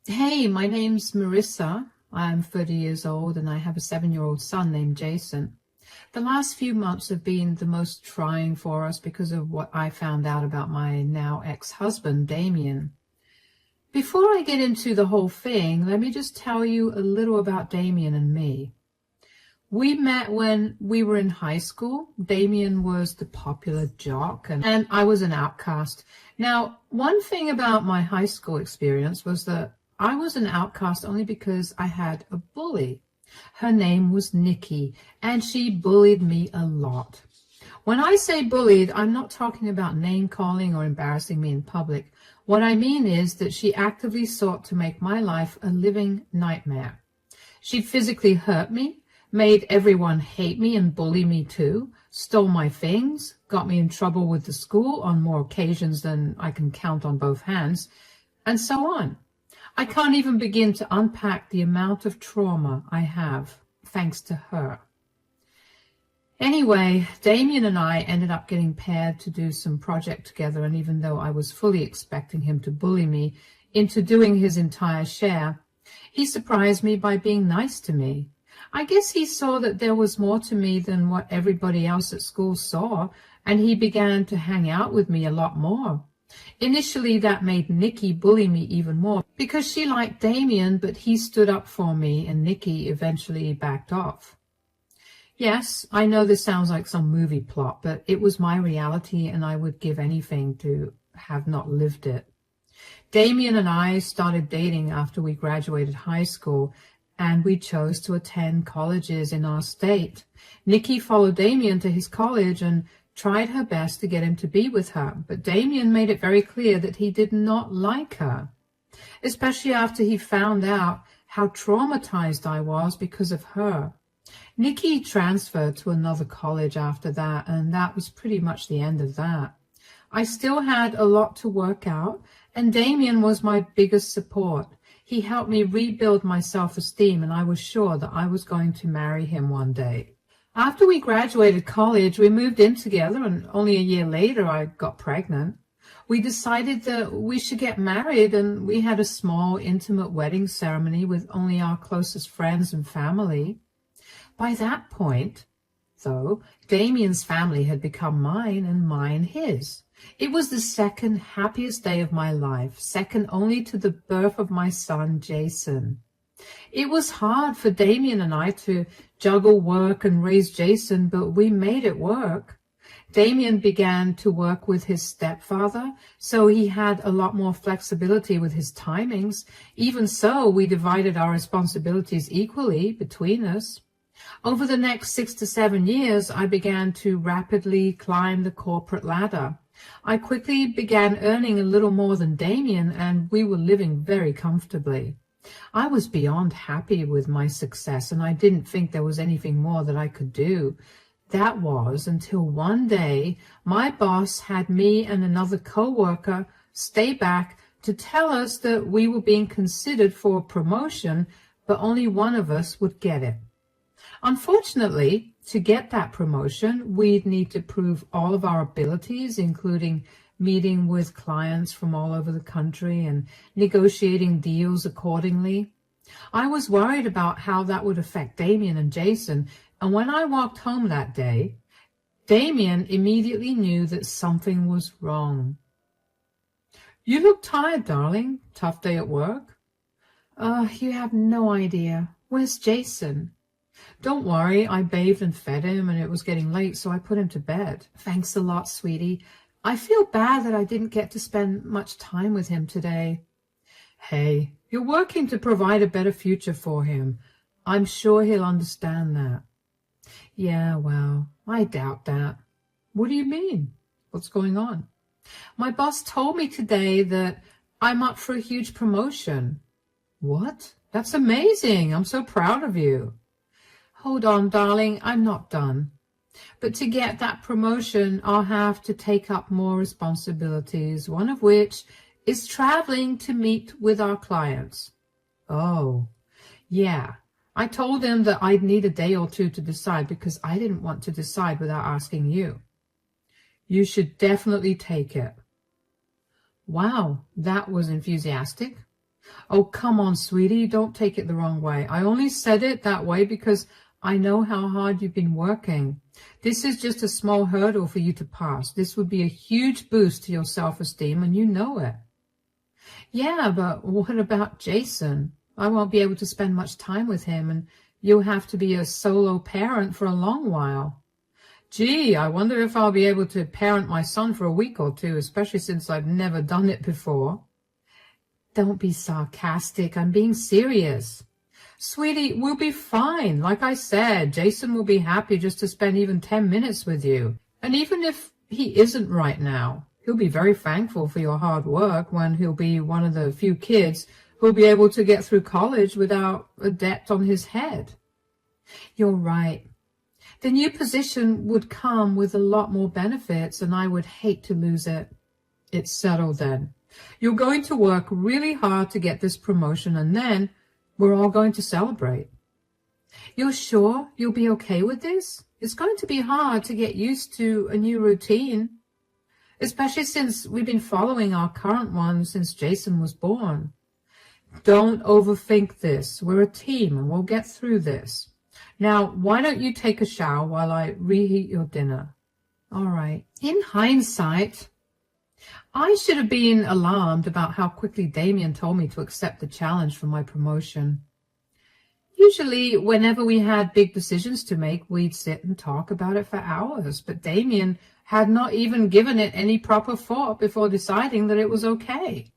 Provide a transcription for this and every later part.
Hey, my name's Marissa. I'm 30 years old and I have a 7-year-old son named Jason. The last few months have been the most trying for us because of what I found out about my now ex-husband, Damien. Before I get into the whole thing, let me just tell you a little about Damien and me. We met when we were in high school. Damien was the popular jock and I was an outcast. Now, one thing about my high school experience was that I was an outcast only because I had a bully. Her name was Nikki, and she bullied me a lot. When I say bullied, I'm not talking about name calling or embarrassing me in public. What I mean is that she actively sought to make my life a living nightmare. She'd physically hurt me, made everyone hate me and bully me too, stole my things, got me in trouble with the school on more occasions than I can count on both hands, and so on. I can't even begin to unpack the amount of trauma I have thanks to her. Anyway, Damien and I ended up getting paired to do some project together, and even though I was fully expecting him to bully me into doing his entire share, he surprised me by being nice to me. I guess he saw that there was more to me than what everybody else at school saw, and he began to hang out with me a lot more. Initially, that made Nikki bully me even more because she liked Damien, but he stood up for me and Nikki eventually backed off. Yes, I know this sounds like some movie plot, but it was my reality and I would give anything to have not lived it. Damien and I started dating after we graduated high school, and we chose to attend colleges in our state. Nikki followed Damien to his college and tried her best to get him to be with her, but Damien made it very clear that he did not like her, especially after he found out how traumatized I was because of her. Nikki transferred to another college after that, and that was pretty much the end of that. I still had a lot to work out, and Damien was my biggest support. He helped me rebuild my self-esteem, and I was sure that I was going to marry him one day. After we graduated college, we moved in together, and only a year later I got pregnant. We decided that we should get married, and we had a small, intimate wedding ceremony with only our closest friends and family. By that point, though, Damien's family had become mine and mine his. It was the second happiest day of my life, second only to the birth of my son, Jason. It was hard for Damien and I to juggle work and raise Jason, but we made it work. Damien began to work with his stepfather, so he had a lot more flexibility with his timings. Even so, we divided our responsibilities equally between us. Over the next 6 to 7 years, I began to rapidly climb the corporate ladder. I quickly began earning a little more than Damien, and we were living very comfortably. I was beyond happy with my success, and I didn't think there was anything more that I could do. That was until one day my boss had me and another co-worker stay back to tell us that we were being considered for a promotion, but only one of us would get it. Unfortunately, to get that promotion, we'd need to prove all of our abilities, including meeting with clients from all over the country and negotiating deals accordingly. I was worried about how that would affect Damien and Jason, and when I walked home that day, Damien immediately knew that something was wrong. "You look tired, darling. Tough day at work?" You have no idea. Where's Jason?" "Don't worry, I bathed and fed him, and it was getting late, so I put him to bed." "Thanks a lot, sweetie. I feel bad that I didn't get to spend much time with him today." "Hey, you're working to provide a better future for him. I'm sure he'll understand that." "Yeah, well, I doubt that." "What do you mean? What's going on?" "My boss told me today that I'm up for a huge promotion." "What? That's amazing. I'm so proud of you." "Hold on, darling, I'm not done. But to get that promotion, I'll have to take up more responsibilities, one of which is traveling to meet with our clients." "Oh, yeah." I told him that I'd need a day or two to decide because I didn't want to decide without asking you. "You should definitely take it." Wow, that was enthusiastic. Oh, come on, sweetie, don't take it the wrong way. I only said it that way because I know how hard you've been working. This is just a small hurdle for you to pass. This would be a huge boost to your self-esteem, and you know it. Yeah, but what about Jason? I won't be able to spend much time with him, and you'll have to be a solo parent for a long while. Gee, I wonder if I'll be able to parent my son for a week or two, especially since I've never done it before. Don't be sarcastic. I'm being serious. Sweetie, we'll be fine. Like I said, Jason will be happy just to spend even 10 minutes with you. And even if he isn't right now, he'll be very thankful for your hard work when he'll be one of the few kids who'll be able to get through college without a debt on his head. You're right. The new position would come with a lot more benefits, and I would hate to lose it. It's settled then. You're going to work really hard to get this promotion, and then we're all going to celebrate. You're sure you'll be okay with this? It's going to be hard to get used to a new routine, especially since we've been following our current one since Jason was born. Don't overthink this. We're a team, and we'll get through this. Now, why don't you take a shower while I reheat your dinner? All right. In hindsight, I should have been alarmed about how quickly Damien told me to accept the challenge for my promotion. Usually, whenever we had big decisions to make, we'd sit and talk about it for hours, but Damien had not even given it any proper thought before deciding that it was okay.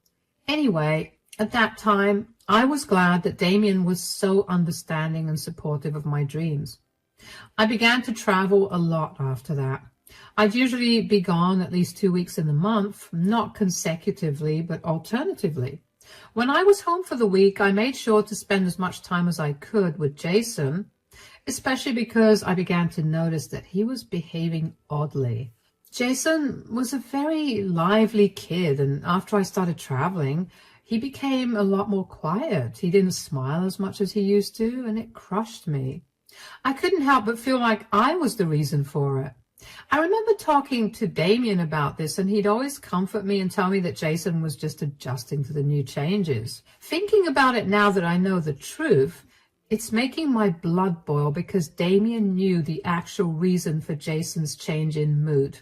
Anyway, at that time, I was glad that Damien was so understanding and supportive of my dreams. I began to travel a lot after that. I'd usually be gone at least 2 weeks in the month, not consecutively, but alternatively. When I was home for the week, I made sure to spend as much time as I could with Jason, especially because I began to notice that he was behaving oddly. Jason was a very lively kid, and after I started traveling, he became a lot more quiet. He didn't smile as much as he used to, and it crushed me. I couldn't help but feel like I was the reason for it. I remember talking to Damien about this, and he'd always comfort me and tell me that Jason was just adjusting to the new changes. Thinking about it now that I know the truth, it's making my blood boil because Damien knew the actual reason for Jason's change in mood,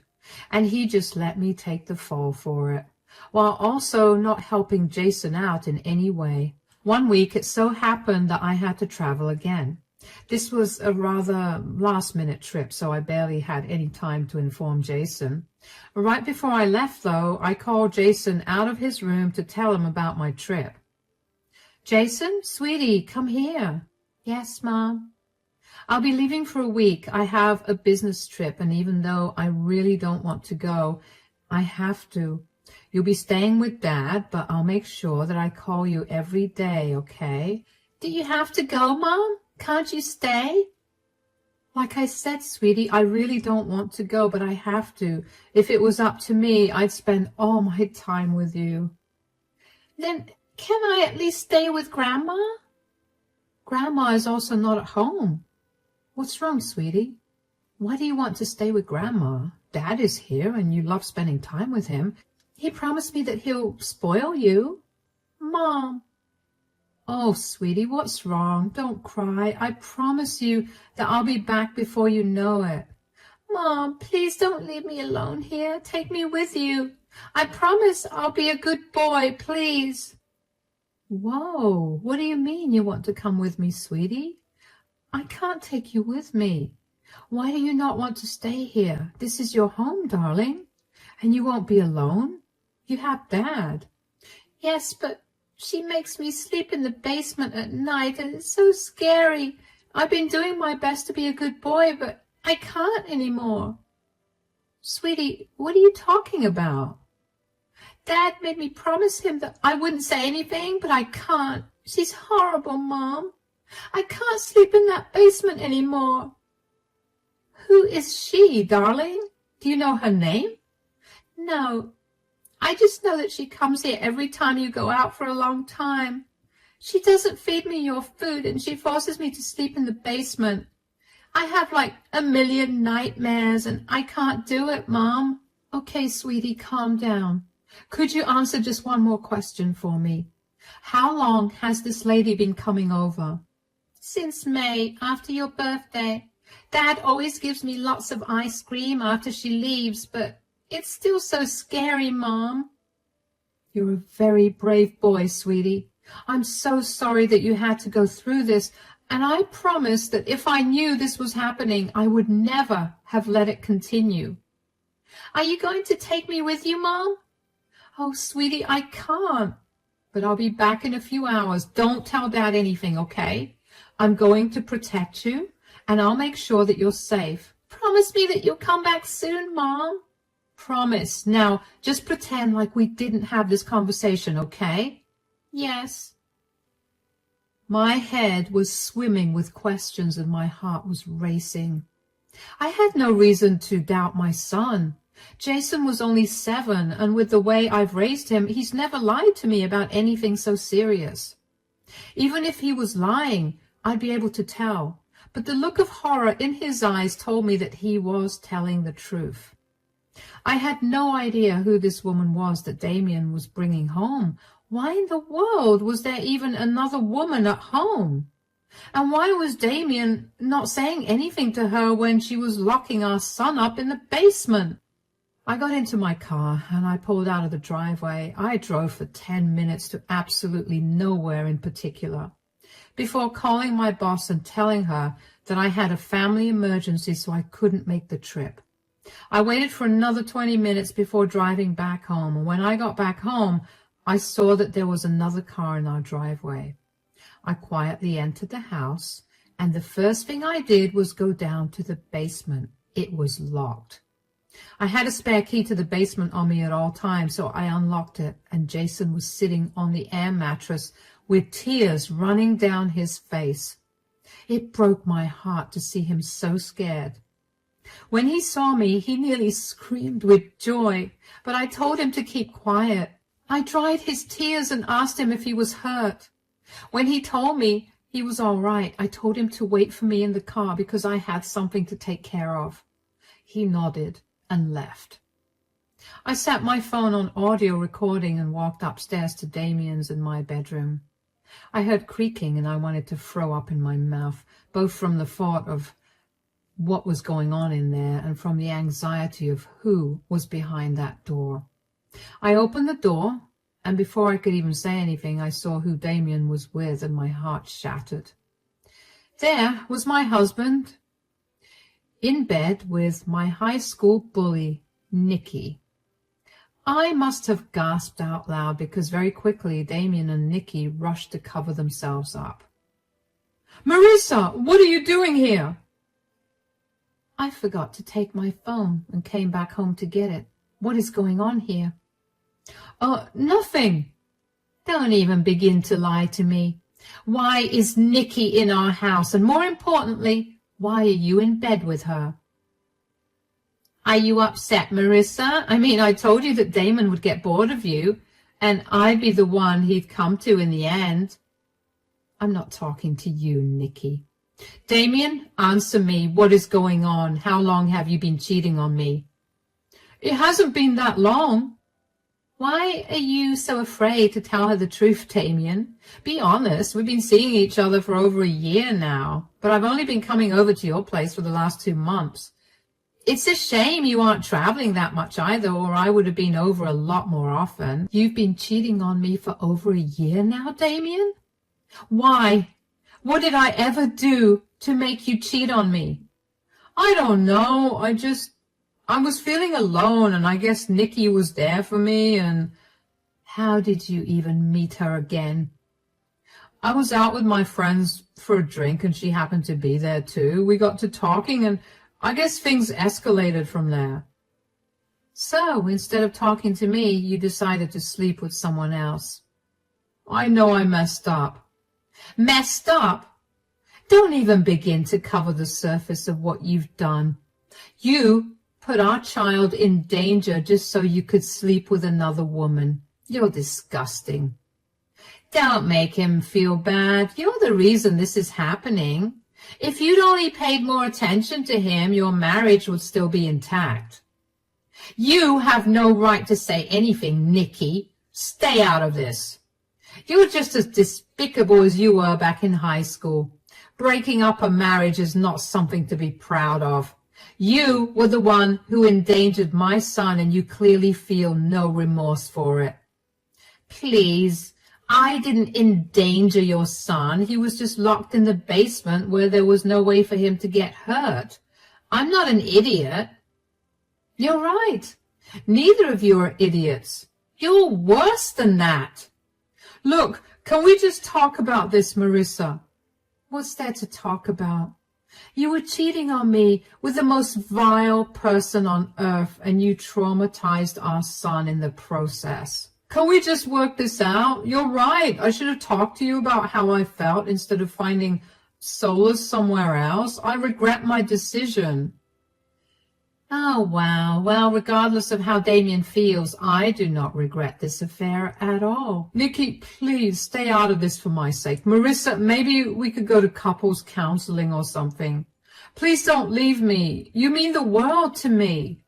and he just let me take the fall for it, while also not helping Jason out in any way. One week it so happened that I had to travel again. This was a rather last-minute trip, so I barely had any time to inform Jason. Right before I left, though, I called Jason out of his room to tell him about my trip. Jason, sweetie, come here. Yes, Mom. I'll be leaving for a week. I have a business trip, and even though I really don't want to go, I have to. You'll be staying with Dad, but I'll make sure that I call you every day, okay? Do you have to go, Mom? Can't you stay? Like I said, sweetie, I really don't want to go, but I have to. If it was up to me, I'd spend all my time with you. Then can I at least stay with Grandma? Grandma is also not at home. What's wrong, sweetie? Why do you want to stay with Grandma? Dad is here, and you love spending time with him. He promised me that he'll spoil you. Mom. Oh, sweetie, what's wrong? Don't cry. I promise you that I'll be back before you know it. Mom, please don't leave me alone here. Take me with you. I promise I'll be a good boy, please. Whoa, what do you mean you want to come with me, sweetie? I can't take you with me. Why do you not want to stay here? This is your home, darling. And you won't be alone. You have Dad. Yes, but she makes me sleep in the basement at night, and it's so scary. I've been doing my best to be a good boy, but I can't anymore. Sweetie, what are you talking about? Dad made me promise him that I wouldn't say anything, but I can't. She's horrible, Mom. I can't sleep in that basement anymore. Who is she, darling? Do you know her name? No. I just know that she comes here every time you go out for a long time. She doesn't feed me your food, and she forces me to sleep in the basement. I have like a million nightmares, and I can't do it, Mom. Okay, sweetie, calm down. Could you answer just one more question for me? How long has this lady been coming over? Since May, after your birthday. Dad always gives me lots of ice cream after she leaves, but it's still so scary, Mom. You're a very brave boy, sweetie. I'm so sorry that you had to go through this, and I promise that if I knew this was happening, I would never have let it continue. Are you going to take me with you, Mom? Oh, sweetie, I can't. But I'll be back in a few hours. Don't tell Dad anything, okay? I'm going to protect you, and I'll make sure that you're safe. Promise me that you'll come back soon, Mom. Promise. Now, just pretend like we didn't have this conversation, okay? Yes. My head was swimming with questions and my heart was racing. I had no reason to doubt my son. Jason was only 7, and with the way I've raised him, he's never lied to me about anything so serious. Even if he was lying, I'd be able to tell. But the look of horror in his eyes told me that he was telling the truth. I had no idea who this woman was that Damien was bringing home. Why in the world was there even another woman at home? And why was Damien not saying anything to her when she was locking our son up in the basement? I got into my car and I pulled out of the driveway. I drove for 10 minutes to absolutely nowhere in particular, before calling my boss and telling her that I had a family emergency so I couldn't make the trip. I waited for another 20 minutes before driving back home, and when I got back home, I saw that there was another car in our driveway. I quietly entered the house, and the first thing I did was go down to the basement. It was locked. I had a spare key to the basement on me at all times, so I unlocked it, and Jason was sitting on the air mattress with tears running down his face. It broke my heart to see him so scared. When he saw me, he nearly screamed with joy, but I told him to keep quiet. I dried his tears and asked him if he was hurt. When he told me he was all right, I told him to wait for me in the car because I had something to take care of. He nodded and left. I set my phone on audio recording and walked upstairs to Damien's in my bedroom. I heard creaking and I wanted to throw up in my mouth, both from the thought of what was going on in there and from the anxiety of who was behind that door. I opened the door, and before I could even say anything, I saw who Damien was with, and my heart shattered. There was my husband, in bed with my high school bully, Nikki. I must have gasped out loud because very quickly Damien and Nikki rushed to cover themselves up. "Marissa, what are you doing here?" I forgot to take my phone and came back home to get it. What is going on here? Nothing. Don't even begin to lie to me. Why is Nikki in our house? And more importantly, why are you in bed with her? Are you upset, Marissa? I mean, I told you that Damon would get bored of you, and I'd be the one he'd come to in the end. I'm not talking to you, Nikki. Damien, answer me. What is going on? How long have you been cheating on me? It hasn't been that long. Why are you so afraid to tell her the truth, Damien? Be honest. We've been seeing each other for over a year now, but I've only been coming over to your place for the last 2 months. It's a shame you aren't traveling that much either, or I would have been over a lot more often. You've been cheating on me for over a year now, Damien? Why? What did I ever do to make you cheat on me? I don't know. I was feeling alone, and I guess Nikki was there for me, and... How did you even meet her again? I was out with my friends for a drink, and she happened to be there too. We got to talking, and I guess things escalated from there. So, instead of talking to me, you decided to sleep with someone else. I know I messed up. Messed up? Don't even begin to cover the surface of what you've done. You put our child in danger just so you could sleep with another woman. You're disgusting. Don't make him feel bad. You're the reason this is happening. If you'd only paid more attention to him, your marriage would still be intact. You have no right to say anything, Nikki. Stay out of this. You're just as despicable as you were back in high school. Breaking up a marriage is not something to be proud of. You were the one who endangered my son, and you clearly feel no remorse for it. Please, I didn't endanger your son. He was just locked in the basement where there was no way for him to get hurt. I'm not an idiot. You're right. Neither of you are idiots. You're worse than that. Look, can we just talk about this, Marissa? What's there to talk about? You were cheating on me with the most vile person on earth, and you traumatized our son in the process. Can we just work this out? You're right. I should have talked to you about how I felt instead of finding solace somewhere else. I regret my decision. Oh, wow. Well, regardless of how Damien feels, I do not regret this affair at all. Nikki, please stay out of this for my sake. Marissa, maybe we could go to couples counseling or something. Please don't leave me. You mean the world to me.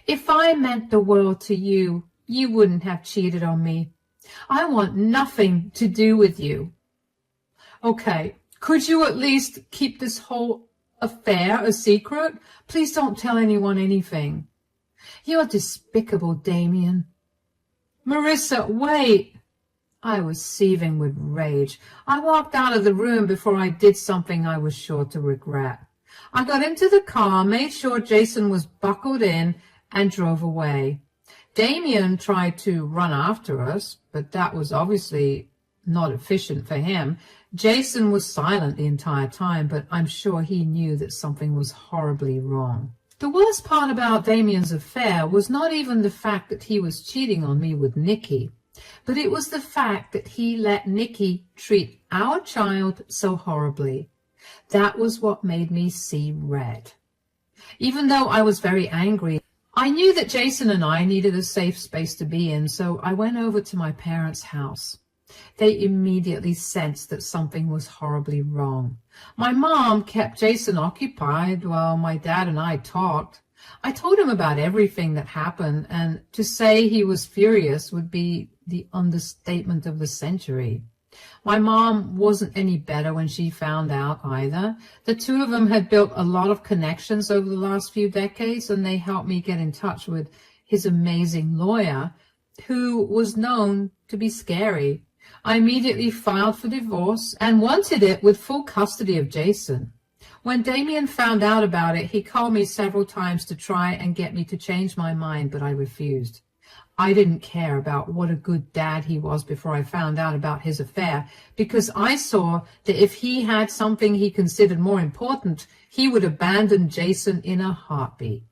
If I meant the world to you, you wouldn't have cheated on me. I want nothing to do with you. Okay, could you at least keep this whole affair a secret? Please don't tell anyone anything. You're despicable, Damien. Marissa, wait. I was seething with rage. I walked out of the room before I did something I was sure to regret. I got into the car, made sure Jason was buckled in, and drove away. Damien tried to run after us, but that was obviously not efficient for him. Jason was silent the entire time, but I'm sure he knew that something was horribly wrong. The worst part about Damien's affair was not even the fact that he was cheating on me with Nikki, but it was the fact that he let Nikki treat our child so horribly. That was what made me see red. Even though I was very angry, I knew that Jason and I needed a safe space to be in, so I went over to my parents' house. They immediately sensed that something was horribly wrong. My mom kept Jason occupied while my dad and I talked. I told him about everything that happened, and to say he was furious would be the understatement of the century. My mom wasn't any better when she found out either. The two of them had built a lot of connections over the last few decades, and they helped me get in touch with his amazing lawyer, who was known to be scary. I immediately filed for divorce and wanted it with full custody of Jason. When Damien found out about it, he called me several times to try and get me to change my mind, but I refused. I didn't care about what a good dad he was before I found out about his affair, because I saw that if he had something he considered more important, he would abandon Jason in a heartbeat.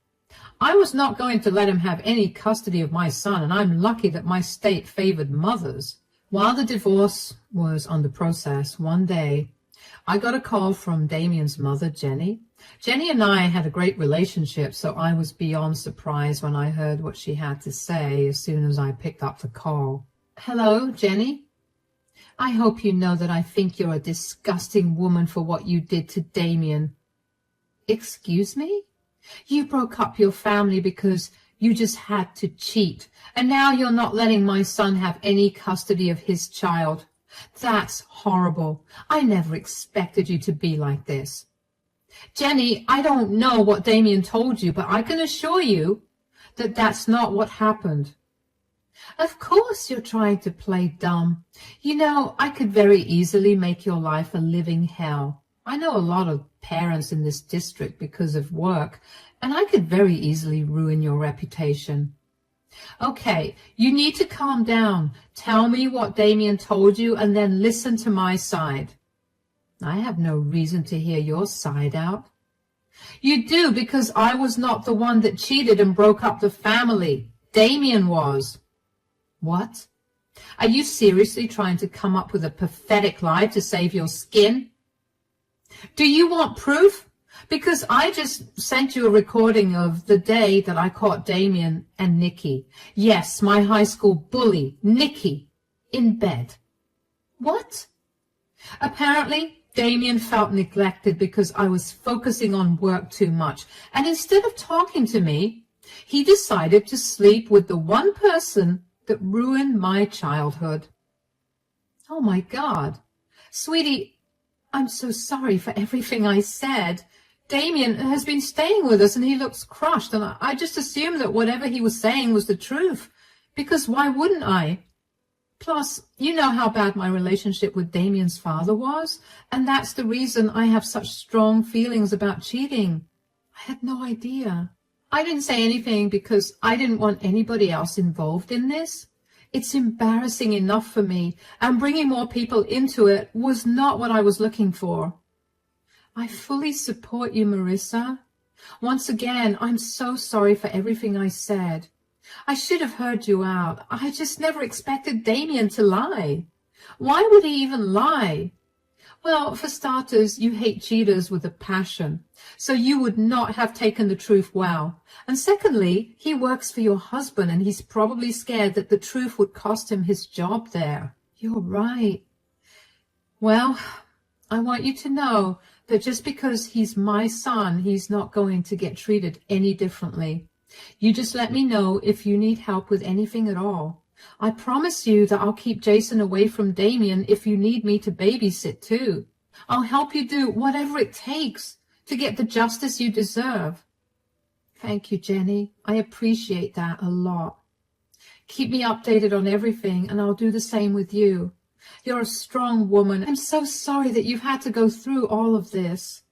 I was not going to let him have any custody of my son, and I'm lucky that my state favored mothers. While the divorce was under process, one day I got a call from Damien's mother, Jenny. Jenny and I had a great relationship, so I was beyond surprised when I heard what she had to say as soon as I picked up the call. Hello, Jenny. I hope you know that I think you're a disgusting woman for what you did to Damien. Excuse me? You broke up your family because you just had to cheat, and now you're not letting my son have any custody of his child. That's horrible. I never expected you to be like this. Jenny, I don't know what Damien told you, but I can assure you that that's not what happened. Of course you're trying to play dumb. You know, I could very easily make your life a living hell. I know a lot of parents in this district because of work, and I could very easily ruin your reputation. Okay, you need to calm down. Tell me what Damien told you, and then listen to my side. I have no reason to hear your side out. You do, because I was not the one that cheated and broke up the family. Damien was. What? Are you seriously trying to come up with a pathetic lie to save your skin? Do you want proof? Because I just sent you a recording of the day that I caught Damien and Nikki. Yes, my high school bully, Nikki, in bed. What? Apparently, Damien felt neglected because I was focusing on work too much, and instead of talking to me, he decided to sleep with the one person that ruined my childhood. Oh my God. Sweetie, I'm so sorry for everything I said. Damien has been staying with us and he looks crushed, and I just assumed that whatever he was saying was the truth, because why wouldn't I? Plus, you know how bad my relationship with Damien's father was, and that's the reason I have such strong feelings about cheating. I had no idea. I didn't say anything because I didn't want anybody else involved in this. It's embarrassing enough for me, and bringing more people into it was not what I was looking for. I fully support you, Marissa. Once again, I'm so sorry for everything I said. I should have heard you out. I just never expected Damien to lie. Why would he even lie? Well, for starters, you hate cheaters with a passion, so you would not have taken the truth well. And secondly, he works for your husband, and he's probably scared that the truth would cost him his job there. You're right. Well, I want you to know that just because he's my son, he's not going to get treated any differently. You just let me know if you need help with anything at all. I promise you that I'll keep Jason away from Damien if you need me to babysit too. I'll help you do whatever it takes to get the justice you deserve. Thank you, Jenny. I appreciate that a lot. Keep me updated on everything, and I'll do the same with you. You're a strong woman. I'm so sorry that you've had to go through all of this.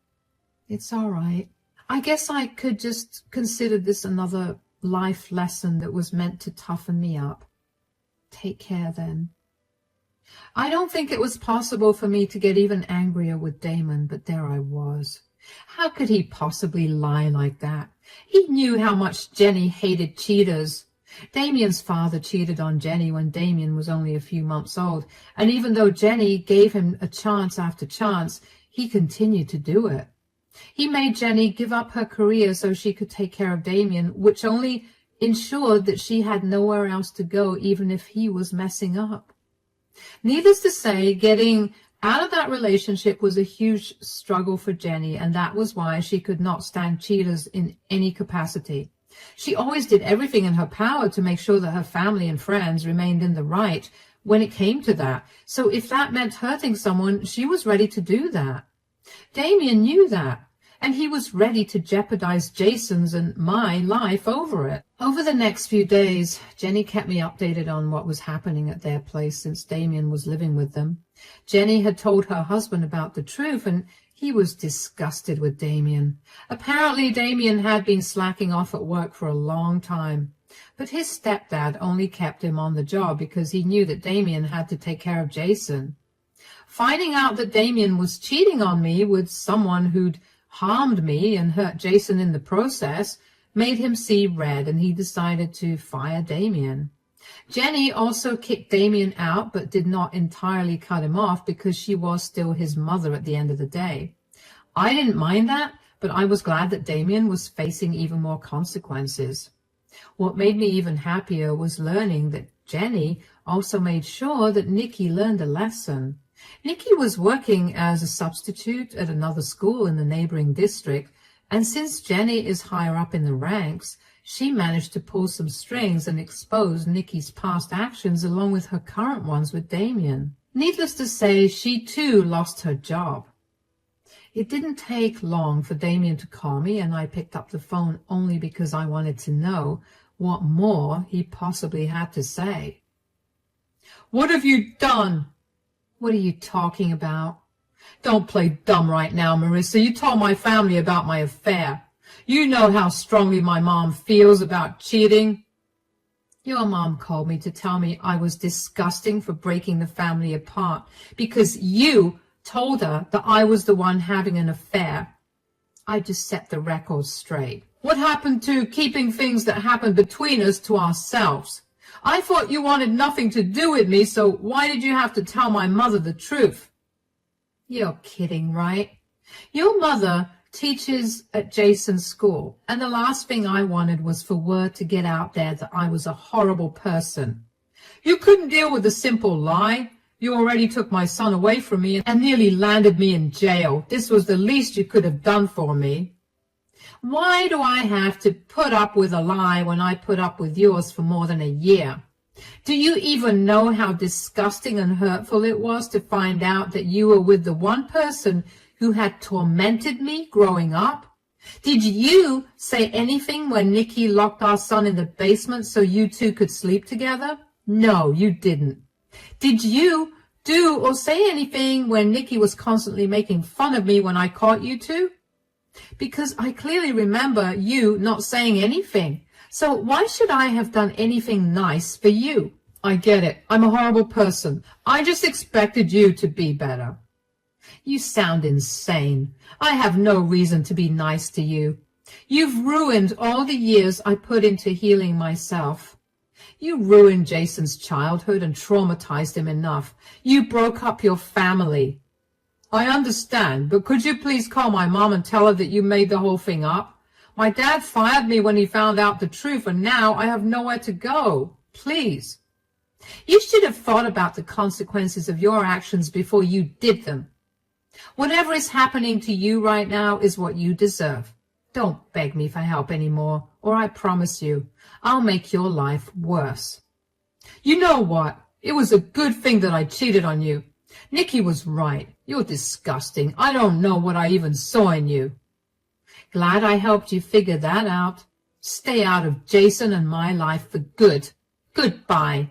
It's all right. I guess I could just consider this another life lesson that was meant to toughen me up. Take care then. I don't think it was possible for me to get even angrier with Damon, but there I was. How could he possibly lie like that? He knew how much Jenny hated cheaters. Damien's father cheated on Jenny when Damien was only a few months old, and even though Jenny gave him a chance after chance, he continued to do it. He made Jenny give up her career so she could take care of Damien, which only ensured that she had nowhere else to go even if he was messing up. Needless to say, getting out of that relationship was a huge struggle for Jenny, and that was why she could not stand cheaters in any capacity. She always did everything in her power to make sure that her family and friends remained in the right when it came to that. So if that meant hurting someone, she was ready to do that. Damien knew that, and he was ready to jeopardize Jason's and my life over it. Over the next few days, Jenny kept me updated on what was happening at their place since Damien was living with them. Jenny had told her husband about the truth, and he was disgusted with Damien. Apparently, Damien had been slacking off at work for a long time, but his stepdad only kept him on the job because he knew that Damien had to take care of Jason. Finding out that Damien was cheating on me with someone who'd harmed me and hurt Jason in the process made him see red, and he decided to fire Damien. Jenny also kicked Damien out, but did not entirely cut him off because she was still his mother at the end of the day. I didn't mind that, but I was glad that Damien was facing even more consequences. What made me even happier was learning that Jenny also made sure that Nikki learned a lesson. Nikki was working as a substitute at another school in the neighboring district, and since Jenny is higher up in the ranks, she managed to pull some strings and expose Nikki's past actions along with her current ones with Damien. Needless to say, she too lost her job. It didn't take long for Damien to call me, and I picked up the phone only because I wanted to know what more he possibly had to say. "What have you done?" "What are you talking about?" "Don't play dumb right now, Marissa. You told my family about my affair. You know how strongly my mom feels about cheating." "Your mom called me to tell me I was disgusting for breaking the family apart because you told her that I was the one having an affair." I just set the record straight. "What happened to keeping things that happened between us to ourselves? I thought you wanted nothing to do with me, so why did you have to tell my mother the truth?" "You're kidding, right? Your mother teaches at Jason's school, and the last thing I wanted was for word to get out there that I was a horrible person. You couldn't deal with a simple lie. You already took my son away from me and nearly landed me in jail. This was the least you could have done for me. Why do I have to put up with a lie when I put up with yours for more than a year? Do you even know how disgusting and hurtful it was to find out that you were with the one person who had tormented me growing up? Did you say anything when Nikki locked our son in the basement so you two could sleep together? No, you didn't. Did you do or say anything when Nikki was constantly making fun of me when I caught you two? Because I clearly remember you not saying anything. So why should I have done anything nice for you? I get it. I'm a horrible person. I just expected you to be better. You sound insane. I have no reason to be nice to you. You've ruined all the years I put into healing myself. You ruined Jason's childhood and traumatized him enough. You broke up your family. I understand, but could you please call my mom and tell her that you made the whole thing up? My dad fired me when he found out the truth, and now I have nowhere to go. Please. You should have thought about the consequences of your actions before you did them. Whatever is happening to you right now is what you deserve. Don't beg me for help anymore, or I promise you, I'll make your life worse. You know what? It was a good thing that I cheated on you. Nikki was right. You're disgusting. I don't know what I even saw in you. Glad I helped you figure that out. Stay out of Jason and my life for good. Goodbye.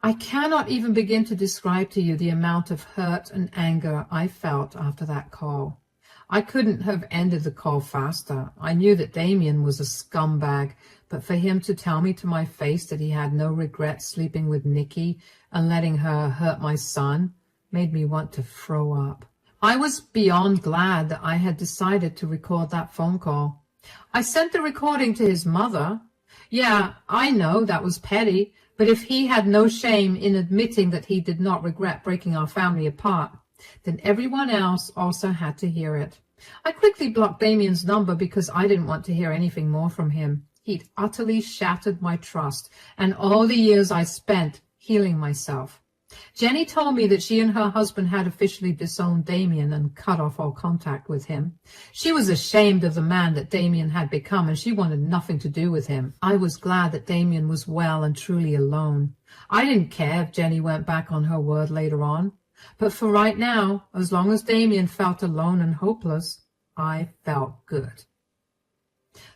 I cannot even begin to describe to you the amount of hurt and anger I felt after that call. I couldn't have ended the call faster. I knew that Damien was a scumbag, but for him to tell me to my face that he had no regret sleeping with Nikki and letting her hurt my son made me want to throw up. I was beyond glad that I had decided to record that phone call. I sent the recording to his mother. Yeah, I know that was petty, but if he had no shame in admitting that he did not regret breaking our family apart, then everyone else also had to hear it. I quickly blocked Damien's number because I didn't want to hear anything more from him. He'd utterly shattered my trust and all the years I spent healing myself. Jenny told me that she and her husband had officially disowned Damien and cut off all contact with him. She was ashamed of the man that Damien had become, and she wanted nothing to do with him. I was glad that Damien was well and truly alone. I didn't care if Jenny went back on her word later on. But for right now, as long as Damien felt alone and hopeless, I felt good.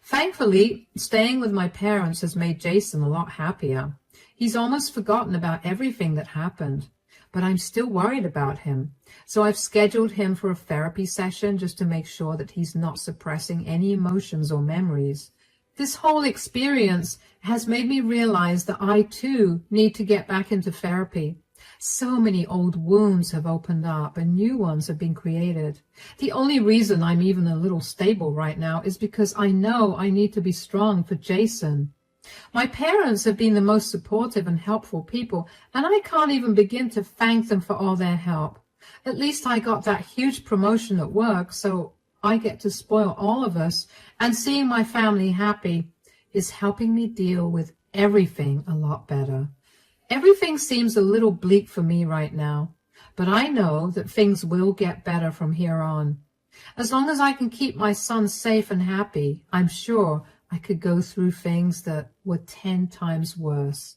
Thankfully, staying with my parents has made Jason a lot happier. He's almost forgotten about everything that happened, but I'm still worried about him. So I've scheduled him for a therapy session just to make sure that he's not suppressing any emotions or memories. This whole experience has made me realize that I too need to get back into therapy. So many old wounds have opened up and new ones have been created. The only reason I'm even a little stable right now is because I know I need to be strong for Jason. My parents have been the most supportive and helpful people, and I can't even begin to thank them for all their help. At least I got that huge promotion at work, so I get to spoil all of us, and seeing my family happy is helping me deal with everything a lot better. Everything seems a little bleak for me right now, but I know that things will get better from here on. As long as I can keep my son safe and happy, I'm sure I could go through things that were 10 times worse.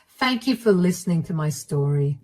Thank you for listening to my story.